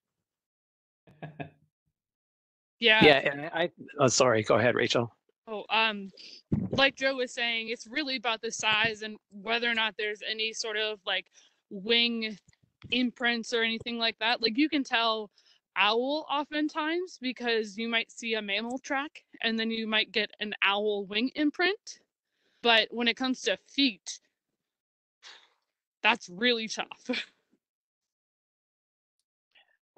Yeah. And oh, sorry, go ahead, Rachel. Oh, like Joe was saying, it's really about the size and whether or not there's any sort of like wing imprints or anything like that. Like you can tell owl oftentimes because you might see a mammal track and then you might get an owl wing imprint. But when it comes to feet, that's really tough.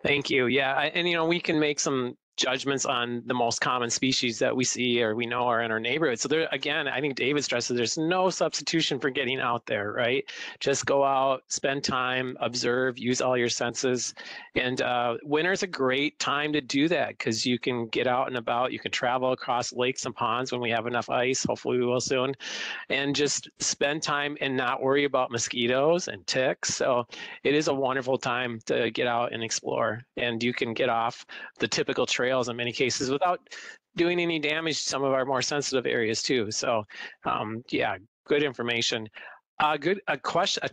Thank you. Yeah, and we can make some judgments on the most common species that we see or we know are in our neighborhood. So there, again, I think David stresses there's no substitution for getting out there, right? Just go out, spend time, observe, use all your senses. And winter's a great time to do that because you can get out and about. You can travel across lakes and ponds when we have enough ice. Hopefully we will soon. And just spend time and not worry about mosquitoes and ticks. So it is a wonderful time to get out and explore. And you can get off the typical trails in many cases without doing any damage to some of our more sensitive areas too. So yeah, good information. A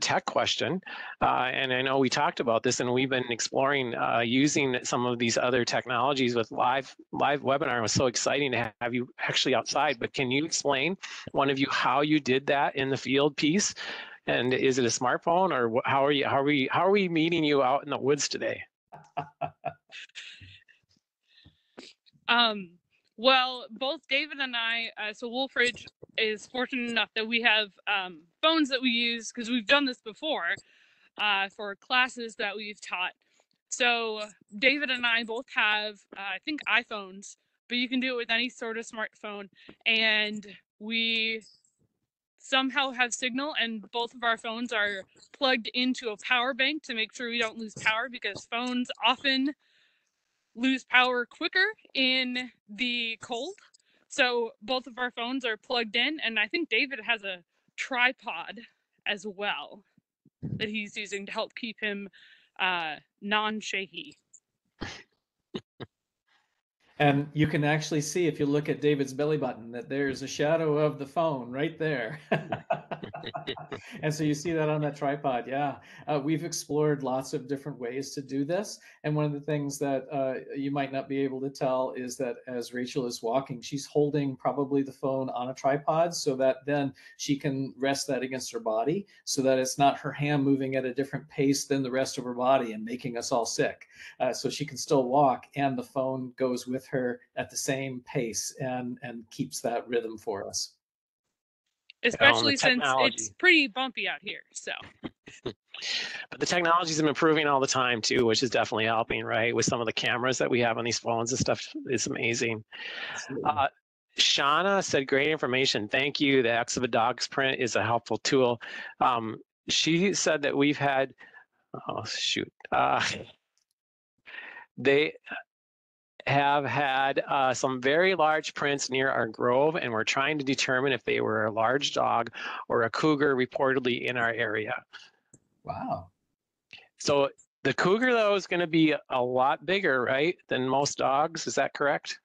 tech question, and I know we talked about this and we've been exploring using some of these other technologies with live webinar. It was so exciting to have you actually outside, but can you explain, one of you, how you did that in the field piece? And is it a smartphone or how are we meeting you out in the woods today? Well, both David and I, so Wolf Ridge is fortunate enough that we have phones that we use because we've done this before for classes that we've taught. So David and I both have, I think, iPhones, but you can do it with any sort of smartphone. And we somehow have signal, and both of our phones are plugged into a power bank to make sure we don't lose power because phones often lose power quicker in the cold. So both of our phones are plugged in, and I think David has a tripod as well that he's using to help keep him non-shaky. And you can actually see, if you look at David's belly button, that there's a shadow of the phone right there. And so you see that on that tripod. Yeah, we've explored lots of different ways to do this. And one of the things that you might not be able to tell is that as Rachel is walking, she's holding probably the phone on a tripod so that then she can rest that against her body so that it's not her hand moving at a different pace than the rest of her body and making us all sick. So she can still walk and the phone goes with her at the same pace and keeps that rhythm for us. Especially since it's pretty bumpy out here, so. But the technology's been improving all the time too, which is definitely helping, right? With some of the cameras that we have on these phones and stuff, it's amazing. Shauna said, great information. Thank you. The X of a dog's print is a helpful tool. She said that we've had, oh shoot, they have had some very large prints near our grove, and we're trying to determine if they were a large dog or a cougar reportedly in our area. Wow. So The cougar, though, is going to be a lot bigger, right, than most dogs. Is that correct?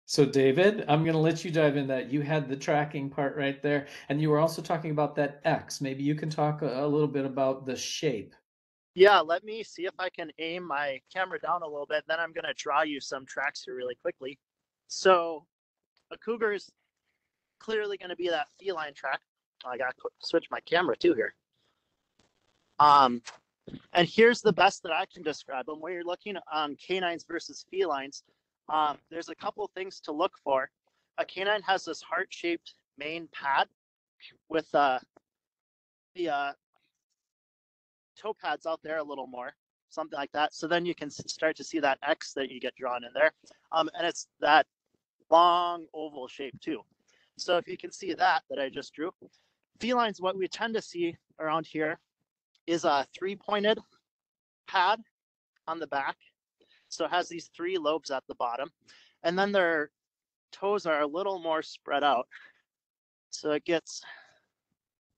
So David, I'm going to let you dive in that. You had the tracking part right there, and you were also talking about that X. Maybe you can talk a little bit about the shape. Yeah, let me see if I can aim my camera down a little bit. Then I'm going to draw you some tracks here really quickly. So a cougar is clearly going to be that feline track. I got to switch my camera too here. And here's the best that I can describe them. When you're looking on canines versus felines, there's a couple things to look for. A canine has this heart-shaped main pad with the toe pads out there a little more, something like that. So then you can start to see that X that you get drawn in there. And it's that long oval shape too. So if you can see that I just drew, felines, what we tend to see around here is a three-pointed pad on the back. So it has these three lobes at the bottom, and then their toes are a little more spread out. So it gets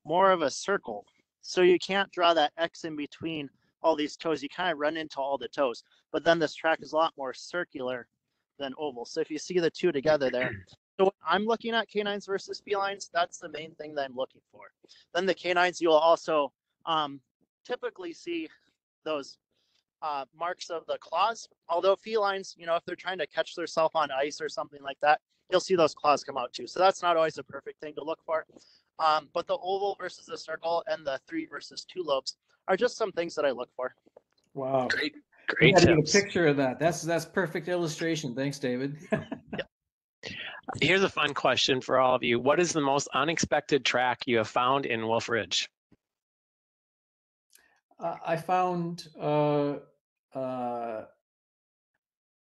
more of a circle. So you can't draw that X in between all these toes. You kind of run into all the toes, but then this track is a lot more circular than oval. So if you see the two together there, so when I'm looking at canines versus felines, that's the main thing that I'm looking for. Then the canines, you'll also typically see those marks of the claws. Although felines, if they're trying to catch themselves on ice or something like that, you'll see those claws come out too. So that's not always a perfect thing to look for. But the oval versus the circle and the 3 versus 2 lobes are just some things that I look for. Wow. Great tips. Get a picture of that. That's perfect illustration. Thanks, David. Yep. Here's a fun question for all of you. What is the most unexpected track you have found in Wolf Ridge? I found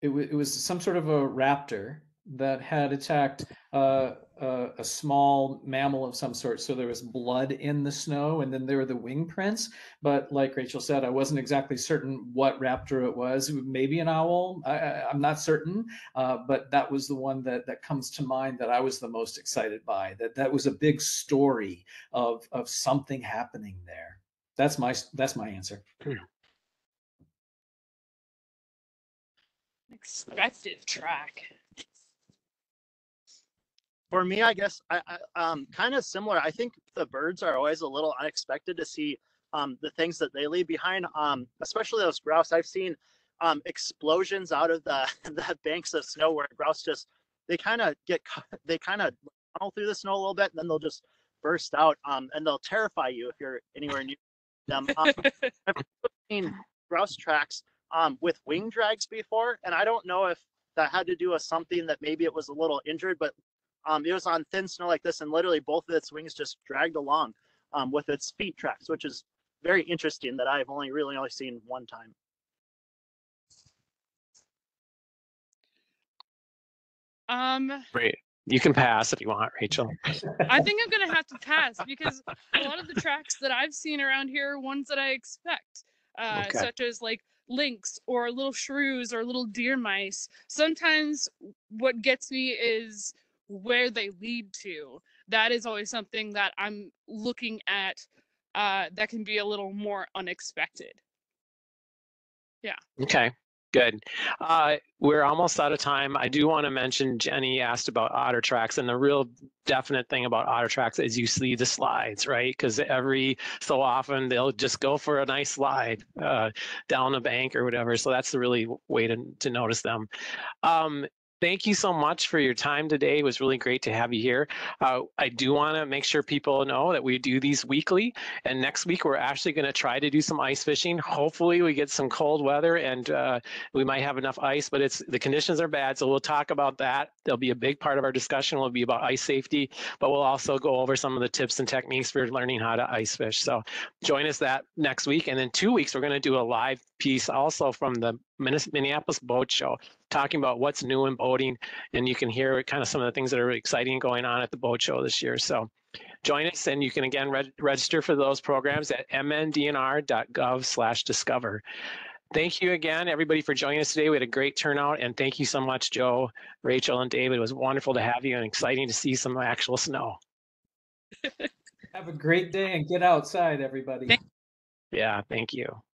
it was some sort of a raptor that had attacked a small mammal of some sort. So there was blood in the snow, and then there were the wing prints. But like Rachel said, I wasn't exactly certain what raptor it was. Maybe an owl. I'm not certain. But that was the one that comes to mind that I was the most excited by. That was a big story of something happening there. That's my answer. Expected track. For me, I guess I kind of similar. I think the birds are always a little unexpected to see the things that they leave behind, especially those grouse. I've seen explosions out of the banks of snow where grouse they kind of tunnel through the snow a little bit, and then they'll just burst out, and they'll terrify you if you're anywhere near them. I've seen grouse tracks with wing drags before, and I don't know if that had to do with something that maybe it was a little injured, but it was on thin snow like this, and literally both of its wings just dragged along with its feet tracks, which is very interesting that I've only seen one time. Great. You can pass if you want, Rachel. I think I'm gonna have to pass because a lot of the tracks that I've seen around here are ones that I expect, such as like lynx or little shrews or little deer mice. Sometimes what gets me is where they lead to. That is always something that I'm looking at that can be a little more unexpected. Yeah. Okay, good. We're almost out of time. I do want to mention Jenny asked about otter tracks, and the real definite thing about otter tracks is you see the slides, right? Because every so often they'll just go for a nice slide down a bank or whatever. So that's the really way to notice them. Thank you so much for your time today. It was really great to have you here. I do want to make sure people know that we do these weekly, and next week we're actually going to try to do some ice fishing. Hopefully we get some cold weather and we might have enough ice, but the conditions are bad, so we'll talk about that. There'll be a big part of our discussion will be about ice safety, but we'll also go over some of the tips and techniques for learning how to ice fish. So join us that next week, and then 2 weeks we're going to do a live piece also from the Minneapolis Boat Show, talking about what's new in boating, and you can hear kind of some of the things that are exciting going on at the boat show this year. So join us, and you can again register for those programs at mndnr.gov/discover. Thank you again, everybody, for joining us today. We had a great turnout, and thank you so much, Joe, Rachel, and David. It was wonderful to have you and exciting to see some actual snow. Have a great day and get outside, everybody. Yeah, thank you.